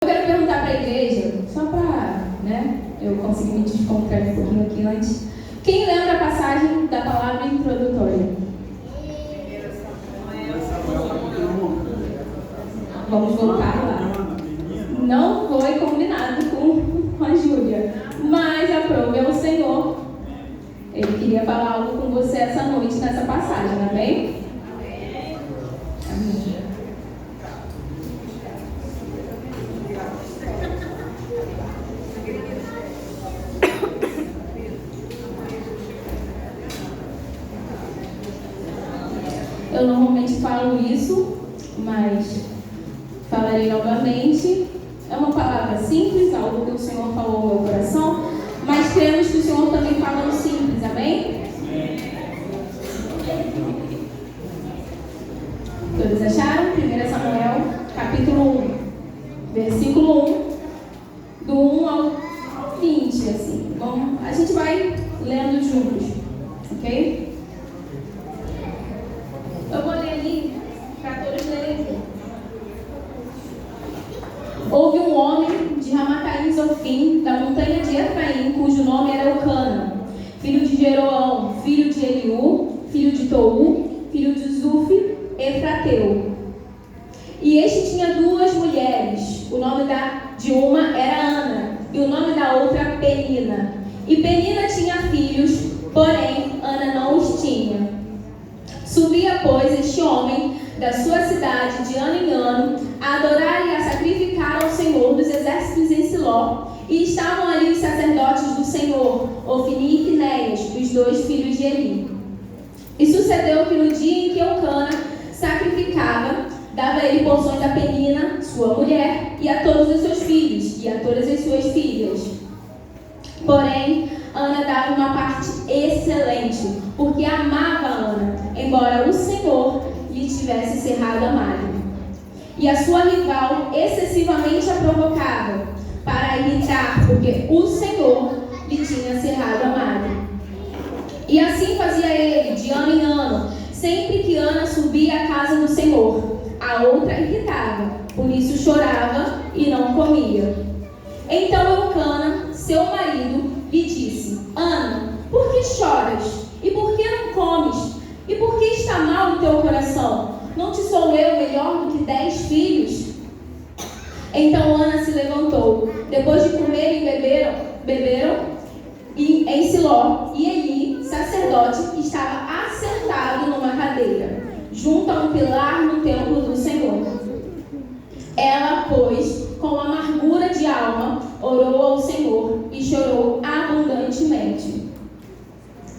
Eu quero perguntar para a igreja, só para, eu conseguir me descontrair um pouquinho aqui antes. Quem lembra a passagem da palavra introdutória? Vamos voltar lá. Não foi combinado com a Júlia, mas aprove ao Senhor. Ele queria falar algo com você essa noite, nessa passagem, amém? Amém. Eu normalmente falo isso, mas falarei novamente. É uma palavra simples, algo que o Senhor falou ao meu coração, mas cremos que o Senhor também fala no simples, amém? Todos acharam? 1 Samuel, capítulo 1, versículo 1, do 1 ao 20, assim. Vamos, a gente vai lendo juntos, ok? Eu vou ler ali, para todos lerem. Houve um homem de Ramataim Zofim, da montanha de Efraim, cujo nome era Eucana, filho de Jeroão, filho de Eliú, filho de Tou, filho de Zufi, Efrateu. E este tinha duas mulheres, o nome de uma era Ana, e o nome da outra Penina. E Penina tinha filhos, porém Ana não os tinha. Subia, pois, este homem da sua cidade de ano em ano a adorar e a sacrificar ao Senhor dos exércitos em Siló. E estavam ali os sacerdotes do Senhor, Ofni e Finéias, os dois filhos de Eli. E sucedeu que no dia em que Eucana sacrificava, dava ele porções a Penina, sua mulher, e a todos os seus filhos, e a todas as suas filhas. Porém, Ana dava uma parte excelente, porque amava Ana, embora o Senhor lhe tivesse cerrado a malha. E a sua rival excessivamente a provocava, para irritar, porque o Senhor lhe tinha cerrado a malha. E assim fazia ele, de ano em ano, sempre que Ana subia à casa do Senhor. A outra irritava, por isso chorava e não comia. Então Eucana, seu marido, lhe disse: Ana, por que choras? E por que não comes? E por que está mal o teu coração? Não te sou eu melhor do que 10 filhos? Então Ana se levantou, depois de comer e beberam em Siló, e Eli, sacerdote, estava assentado numa cadeira, junto a um pilar no templo do Senhor. Ela, pois, com amargura de alma, orou ao Senhor e chorou abundantemente.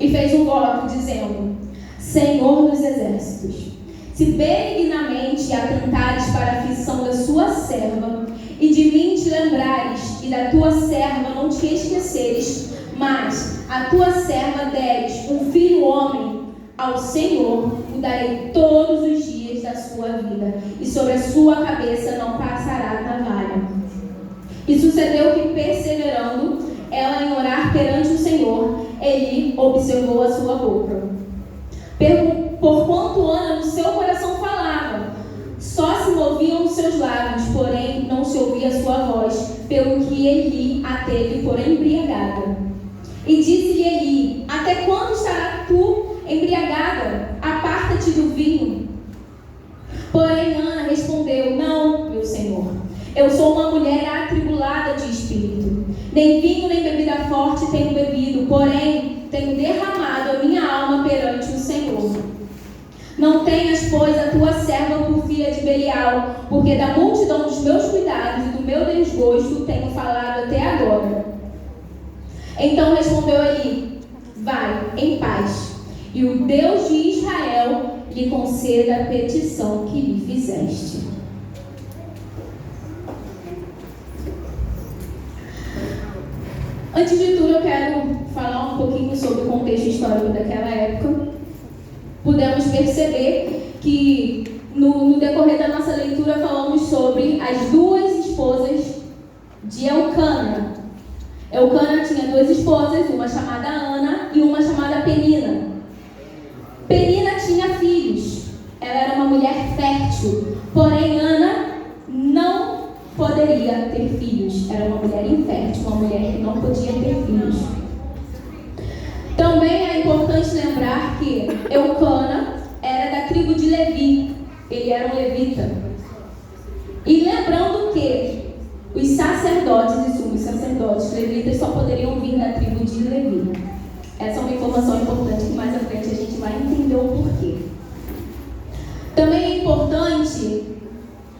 E fez um voto, dizendo: Senhor dos exércitos, se benignamente atentares para a aflição da sua serva, e de mim te lembrares, e da tua serva não te esqueceres, mas a tua serva deres um filho homem, ao Senhor o darei todos os dias da sua vida, e sobre a sua cabeça não passará navalha. E sucedeu que, perseverando ela em orar perante o Senhor, Eli observou a sua boca. Porquanto Ana no seu coração falava, só se moviam os seus lábios, porém não se ouvia a sua voz, pelo que Eli a teve por embriagada. E disse-lhe Eli: Até quando estarás tu embriagada? Aparta-te do vinho. Porém Ana respondeu: Não, meu Senhor, eu sou uma mulher atribulada de espírito. Nem vinho nem bebida forte tenho bebido, porém tenho derramado a minha alma perante o Senhor. Não tenhas, pois, a tua serva por filha de Belial, porque da multidão dos meus cuidados e do meu desgosto tenho falado até agora. Então respondeu Eli: Vai, em paz, e o Deus de Israel lhe conceda a petição que lhe fizeste. Antes de tudo, eu quero falar um pouquinho sobre o contexto histórico daquela época. Pudemos perceber que no decorrer da nossa leitura falamos sobre as duas esposas de Eucana. Eucana tinha duas esposas, uma chamada Ana e uma chamada Penina. Penina tinha filhos, ela era uma mulher fértil, porém Ana não poderia ter filhos. Era uma mulher infértil, uma mulher que não podia ter filhos. Também é importante lembrar que Eucana era da tribo de Levi. Ele era um levita. E lembrando que os sacerdotes e sumos sacerdotes levitas só poderiam vir da tribo de Levi. Essa é uma informação importante que mais à frente a gente vai entender o porquê. Também é importante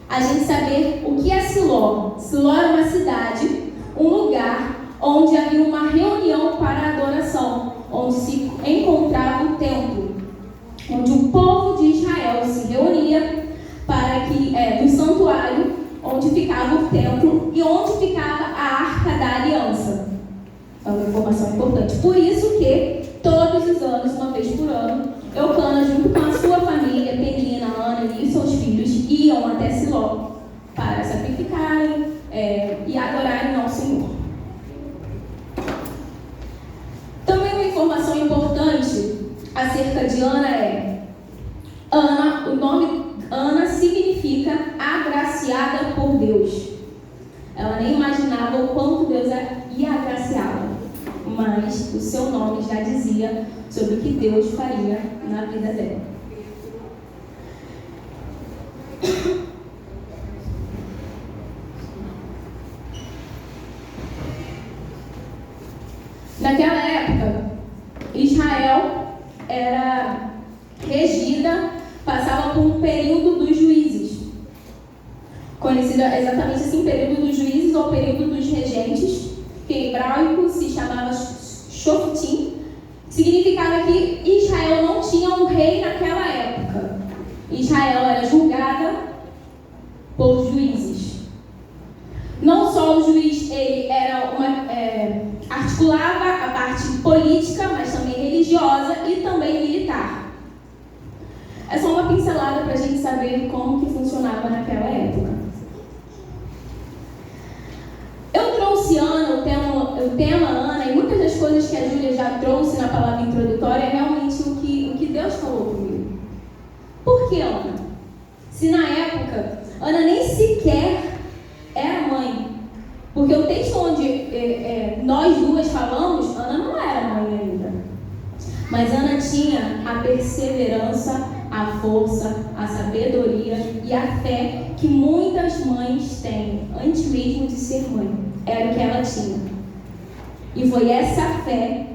a gente saber o que é Siló. Siló é uma cidade, um lugar onde havia uma reunião para adoração, onde se encontrava o templo, onde o povo de Israel se reunia para que, no santuário, onde ficava o templo e onde ficava a Arca da Aliança. É uma informação importante. Por isso que, todos os anos, uma vez por ano, Eucana, junto com a sua família, Penina, Ana e seus filhos, iam até Siló para sacrificarem e adorarem ao Senhor. Também uma informação importante acerca de Ana é: Ana, o nome Ana significa agraciada por Deus. Ela nem imaginava o quanto Deus ia agraciá-la, mas o seu nome já dizia sobre o que Deus faria na vida dela. Naquela época, Israel era regida, passava por um período dos juízes, conhecido exatamente assim, período dos juízes ou período dos regentes, que em hebraico se chamava Shoftim. Significava que Israel não tinha um rei naquela época. Israel era julgada por juízes. Não só o juiz ele articulava a parte política, mas também religiosa e também militar. É só uma pincelada para a gente saber como que funcionava naquela época. Eu trouxe Ana, o tema Ana, e muitas das coisas que a Júlia já trouxe na palavra introdutória é realmente o que Deus falou comigo. Por que Ana? Se na época Ana nem sequer era mãe. Porque o texto onde nós duas falamos, Ana não era mãe ainda. Mas Ana tinha a perseverança, a força, a sabedoria e a fé que muitas mães têm, antes mesmo de ser mãe. Era o que ela tinha. E foi essa fé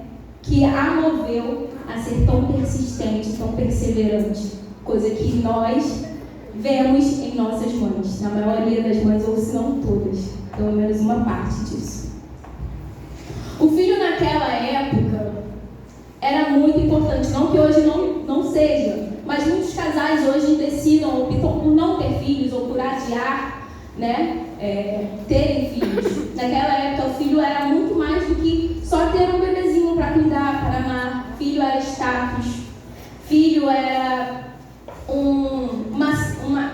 que a moveu a ser tão persistente, tão perseverante. Coisa que nós vemos em nossas mães. Na maioria das mães, ou se não todas. Pelo menos uma parte disso. O filho naquela época era muito importante. Não que hoje não seja. Mas muitos casais hoje decidam, optam por não ter filhos ou por adiar, terem filhos. Naquela época o filho era muito mais do que só ter um bebezinho para cuidar, para amar. Filho era status. Filho era uma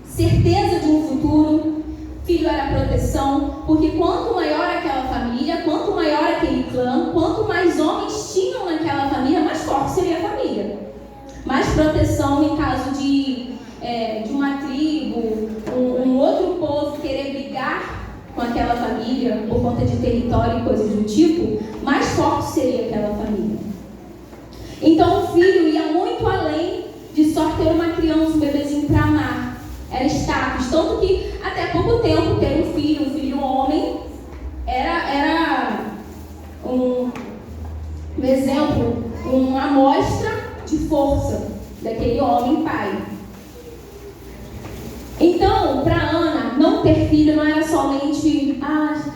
certeza de um futuro. Filho era proteção. Porque quanto maior aquela família, quanto maior aquele clã, quanto mais homens tinham naquela família, mais forte seria a família. Mais proteção em caso de uma tribo, um outro povo querer brigar com aquela família por conta de território e coisas do tipo, mais forte seria aquela família. Então o filho ia muito além de só ter uma criança, um bebezinho para amar. Era status. Tanto que até pouco tempo ter um filho homem, era um exemplo, uma amostra de força daquele homem pai. Então, para Ana, não ter filho não era somente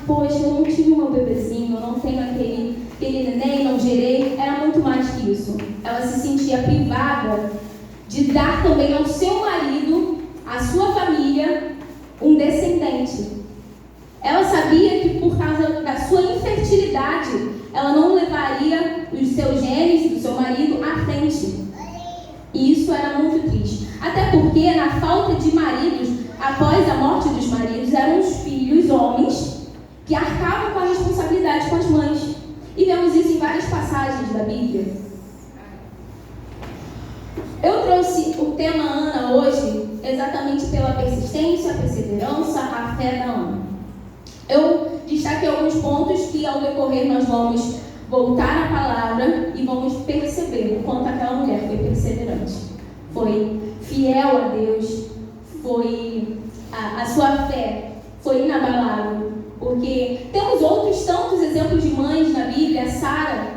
poxa, eu não tive meu bebezinho, eu não tenho aquele neném, não gerei. Era muito mais que isso. Ela se sentia privada de dar também ao seu marido, à sua família, um descendente. Ela sabia que por causa da sua infertilidade, ela não levaria os seus genes do seu marido à frente. E isso era muito triste. Até porque, na falta de maridos, após a morte dos maridos, eram os filhos homens que arcavam com a responsabilidade com as mães. E vemos isso em várias passagens da Bíblia. Eu trouxe o tema Ana hoje exatamente pela persistência, a perseverança, a fé da Ana. pontos que ao decorrer nós vamos voltar à palavra e vamos perceber o quanto aquela mulher foi perseverante, foi fiel a Deus, foi a sua fé foi inabalável, porque temos outros tantos exemplos de mães na Bíblia. A Sara,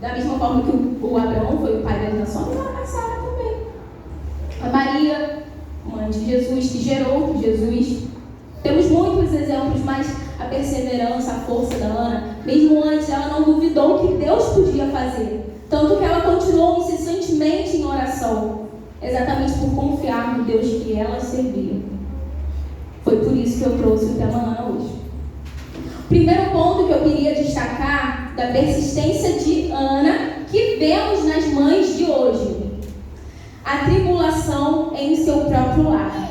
da mesma forma que o Abraão foi o pai das nações, a Sara também. A Maria, mãe de Jesus, que gerou Jesus. Temos muitos exemplos, mas a perseverança, a força da Ana, mesmo antes, ela não duvidou que Deus podia fazer. Tanto que ela continuou incessantemente em oração, exatamente por confiar no Deus que ela servia. Foi por isso que eu trouxe o tema Ana hoje. O primeiro ponto que eu queria destacar da persistência de Ana, que vemos nas mães de hoje: a tribulação em seu próprio lar.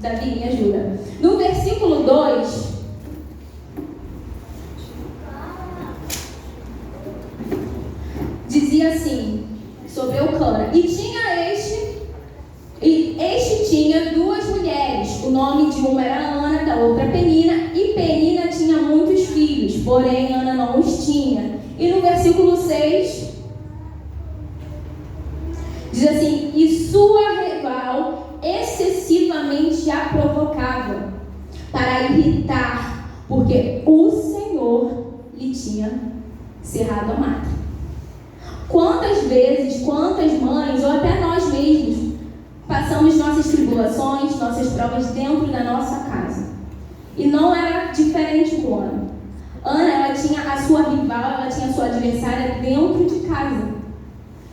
Davi, me ajuda. No versículo 2, dizia assim, sobre Eucana: E este tinha duas mulheres, o nome de uma era Ana, da outra Penina, e Penina tinha muitos filhos, porém Ana não os tinha. E no versículo 6, diz assim: e sua rival excessivamente a provocava para irritar, porque o Senhor lhe tinha cerrado a mata. Quantas vezes, quantas mães, ou até nós mesmos, passamos nossas tribulações, nossas provas dentro da nossa casa. E não era diferente com Ana. Ana, ela tinha a sua rival, ela tinha a sua adversária dentro de casa.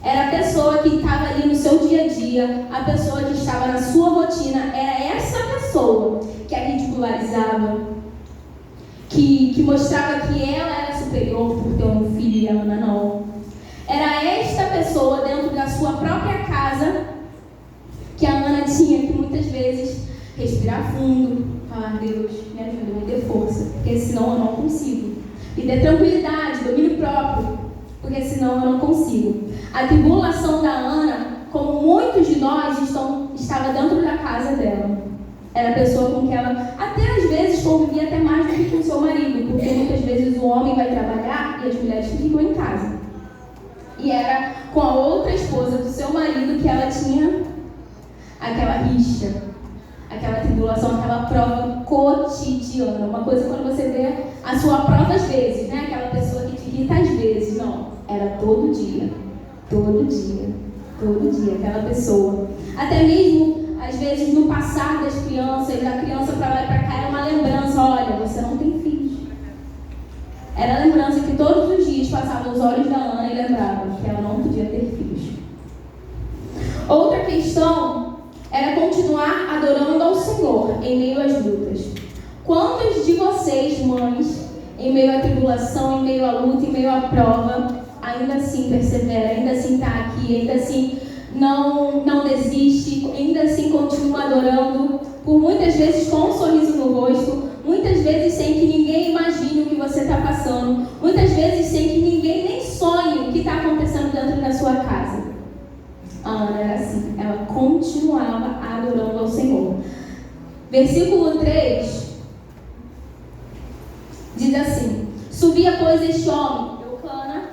Era a pessoa que estava ali no seu dia a dia, a pessoa que estava na sua rotina. Era essa pessoa que a ridicularizava, que mostrava que ela era superior por ter um filho e a Ana não. Era esta pessoa dentro da sua própria casa que a Ana tinha que muitas vezes respirar fundo, falar: Deus, me ajuda, me dê força, porque senão eu não consigo. Me dê tranquilidade, domínio próprio, porque senão eu não consigo. A tribulação da Ana, como muitos de nós, estava dentro da casa dela. Era a pessoa com que ela, até às vezes, convivia até mais do que com o seu marido, porque muitas vezes o homem vai trabalhar e as mulheres ficam em casa. E era com a outra esposa do seu marido que ela tinha aquela rixa, aquela tribulação, aquela prova cotidiana. Uma coisa quando você vê a sua prova às vezes, né? Aquela pessoa que te irrita às vezes. Não, era todo dia, aquela pessoa. Até mesmo, às vezes, no passar das crianças, da criança para lá e para cá, era uma lembrança: olha, você não tem filhos. Era a lembrança que todos os dias passavam os olhos da Ana e lembravam que ela não podia ter filhos. Outra questão era continuar adorando ao Senhor em meio às lutas. Quantos de vocês, mães, em meio à tribulação, em meio à luta, em meio à prova, ainda assim persevera, ainda assim está aqui, ainda assim não desiste, ainda assim continua adorando, por muitas vezes com um sorriso no rosto, muitas vezes sem que ninguém imagine o que você está passando, muitas vezes sem que ninguém nem sonhe o que está acontecendo dentro da sua casa? A Ana era assim, ela continuava adorando ao Senhor. Versículo 3 diz assim: subia, pois, este homem, Eucana,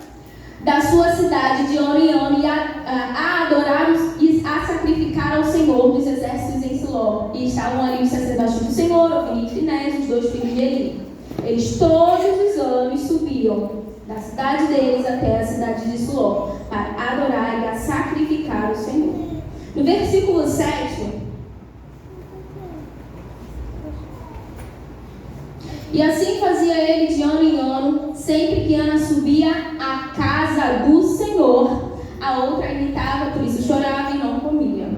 da sua cidade de ano em ano, e a adorar e a sacrificar ao Senhor dos exércitos em Siló. E estavam ali os sacerdotes do Senhor, Ofni e Finés, os 2 filhos de Eli. Eles todos os anos subiam da cidade deles até a cidade de Siló, para adorar e a sacrificar o Senhor. No versículo 7, e assim fazia ele de ano em ano, sempre que Ana subia à casa do Senhor, a outra irritava, por isso chorava e não comia.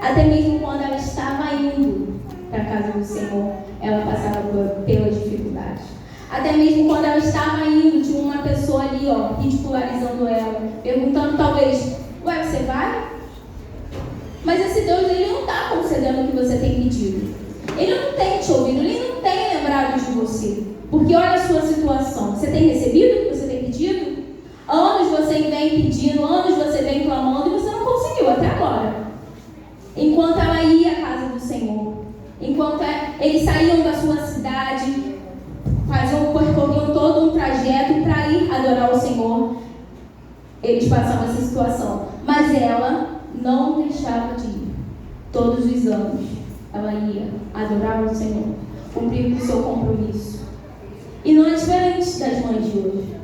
Até mesmo quando ela estava indo para a casa do Senhor, ela passava pelas dificuldades. Até mesmo quando ela estava indo, tinha uma pessoa ali, ridicularizando ela, perguntando talvez: ué, você vai? Mas esse Deus, ele não está concedendo o que você tem pedido. Ele não tem te ouvido, ele não tem lembrado de você. Porque olha a sua situação. Você tem recebido o que você tem pedido? Anos você vem pedindo, anos você vem clamando e você não conseguiu até agora. Enquanto ela ia à casa do Senhor, enquanto eles saíam da sua cidade, faziam o eles passavam essa situação. Mas ela não deixava de ir. Todos os anos ela ia adorar o Senhor, cumprir com o seu compromisso. E não é diferente das mães de hoje.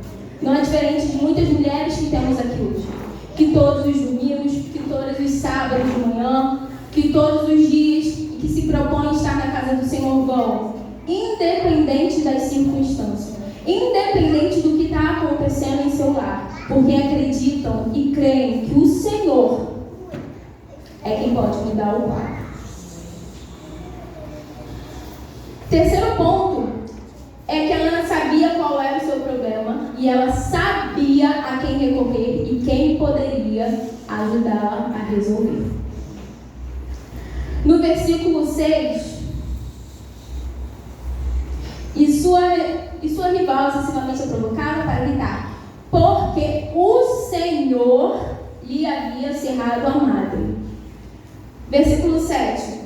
Não é diferente de muitas mulheres que temos aqui hoje. Que todos os domingos, que todos os sábados de manhã, que todos os dias que se propõem estar na casa do Senhor vão, independente das circunstâncias, independente do que está acontecendo em seu lar, porque acreditam e creem que o Senhor é quem pode mudar o quadro. Terceiro ponto é que a Ana sabia qual era o seu problema e ela sabia a quem recorrer e quem poderia ajudá-la a resolver. No versículo 6, e sua rival excessivamente a provocava para gritar, porque o Senhor lhe havia cerrado a madre. Versículo 7.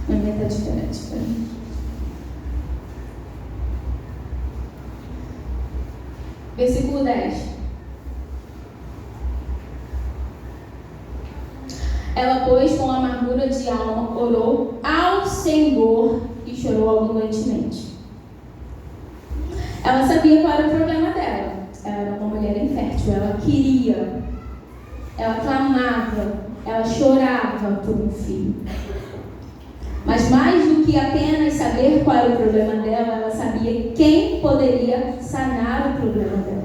A minha está diferente para mim. Versículo 10. Ela, pois, com amargura de alma, orou ao Senhor e chorou abundantemente. Ela sabia qual era o problema dela. Ela era uma mulher infértil, ela queria, ela clamava, ela chorava por um filho. Mas mais do que apenas saber qual era o problema dela, ela sabia quem poderia sanar o problema dela.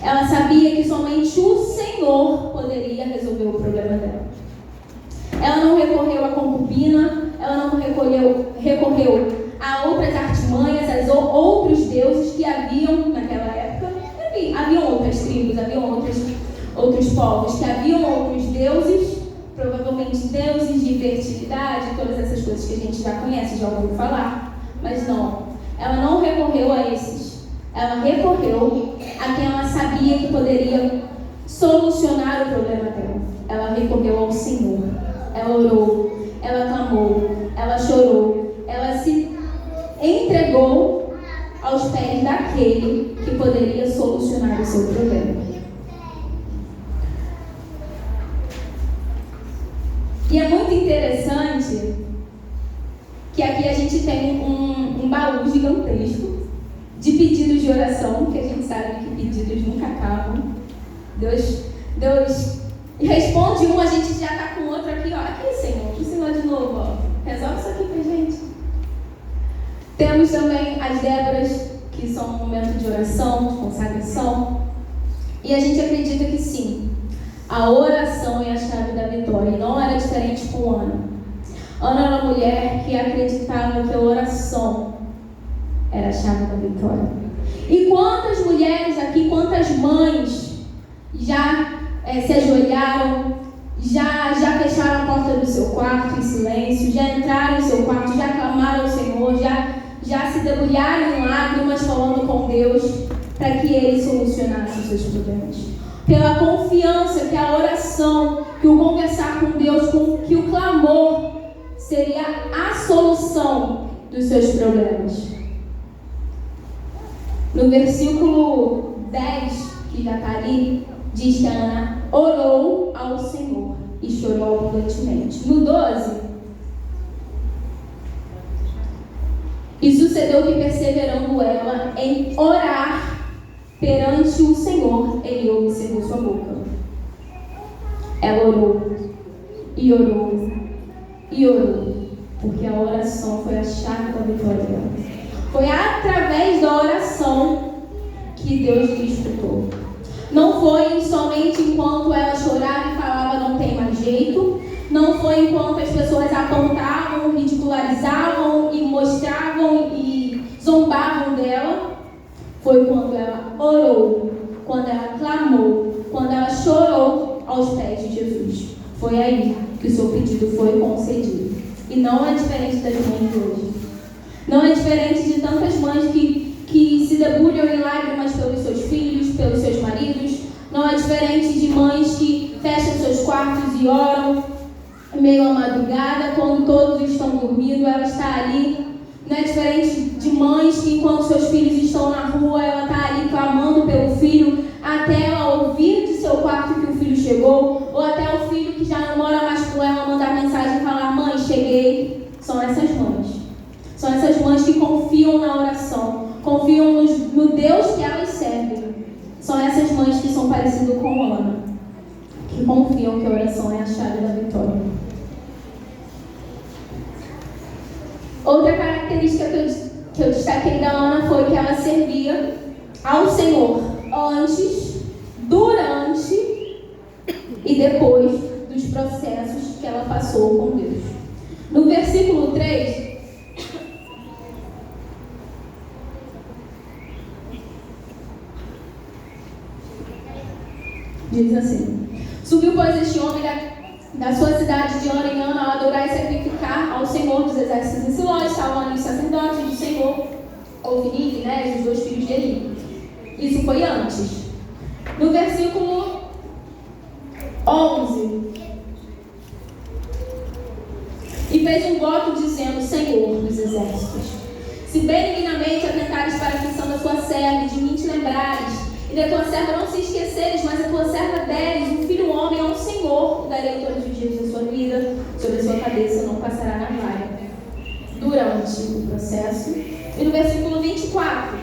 Ela sabia que somente o Senhor poderia resolver o problema dela. Ela não recorreu à concubina, ela não recorreu a outras artimanhas, a outros deuses que haviam naquela época. Haviam outras tribos, haviam outros povos que haviam outros deuses, provavelmente deuses de fertilidade, todas essas coisas que a gente já conhece, já ouviu falar. Mas não, ela não recorreu a esses. Ela recorreu a quem ela sabia que poderia solucionar o problema dela. Ela recorreu ao Senhor. Ela orou, ela clamou, ela chorou, ela se entregou aos pés daquele que poderia solucionar o seu problema. E é muito interessante que aqui a gente tem um baú gigantesco de pedidos de oração, que a gente sabe que pedidos nunca acabam. Deus responde um, a gente já está com outro aqui, ó. Aqui, Senhor, o Senhor de novo, ó. Resolve isso aqui pra gente. Temos também as Déboras, que são um momento de oração, de consagração. E a gente acredita que sim, a oração é a chave da vitória. E não era diferente com Ana. Ana era uma mulher que acreditava que a oração era a chave da vitória. E quantas mulheres aqui, quantas mães já se ajoelharam, já fecharam a porta do seu quarto em silêncio, já entraram no seu quarto, já clamaram ao Senhor, já se debulharam em lágrimas falando com Deus para que Ele solucionasse os seus problemas. Pela confiança que a oração, que o conversar com Deus, que o clamor seria a solução dos seus problemas. No versículo 10, que já está ali, diz que a Ana orou ao Senhor e chorou abundantemente. No 12, e sucedeu que, perseverando ela em orar perante o Senhor, Ele observou sua boca. Ela orou e orou e orou, porque a oração foi a chave da vitória dela. Foi através da oração que Deus lhe escutou. Não foi somente enquanto ela chorava e falava não tem mais jeito. Não foi enquanto as pessoas apontavam, ridicularizavam e mostravam e zombavam dela. Foi quando ela orou, quando ela clamou, quando ela chorou aos pés de Jesus. Foi aí que o seu pedido foi concedido. E não é diferente das mães de hoje. Não é diferente de tantas mães que se debulham em lágrimas pelos seus filhos, pelos seus maridos. Não é diferente de mães que fecham seus quartos e oram meio à madrugada, quando todos estão dormindo, ela está ali Não é diferente de mães que, enquanto seus filhos estão na rua, ela está ali clamando pelo filho, até ela ouvir de seu quarto que o filho chegou, ou até o filho que já não mora mais com ela mandar mensagem e falar: mãe, cheguei. São essas mães. São essas mães que confiam na oração, confiam no Deus que elas servem. São essas mães que são parecidas com Ana, que confiam que a oração é a chave da vitória. Outra característica que eu destaquei da Ana foi que ela servia ao Senhor antes, durante e depois dos processos que ela passou com Deus. No versículo 3, diz assim: subiu, pois, este homem da sua cidade de ano em ano a adorar e sacrificar ao Senhor dos exércitos em Siló. Estavam ali os sacerdotes do Senhor, Ofni e Finéias, os 2 filhos de Eli. Isso foi antes. No versículo 11, e fez um voto dizendo: Senhor dos exércitos, se benignamente atentares para a aflição da tua serva e de mim te lembrares, e da tua serva não se esqueceres, mas a tua serva deres um filho homem ao Senhor, darei todos os dias da sua vida, sobre a sua cabeça não passará navalha. Durante o processo. E no versículo 24,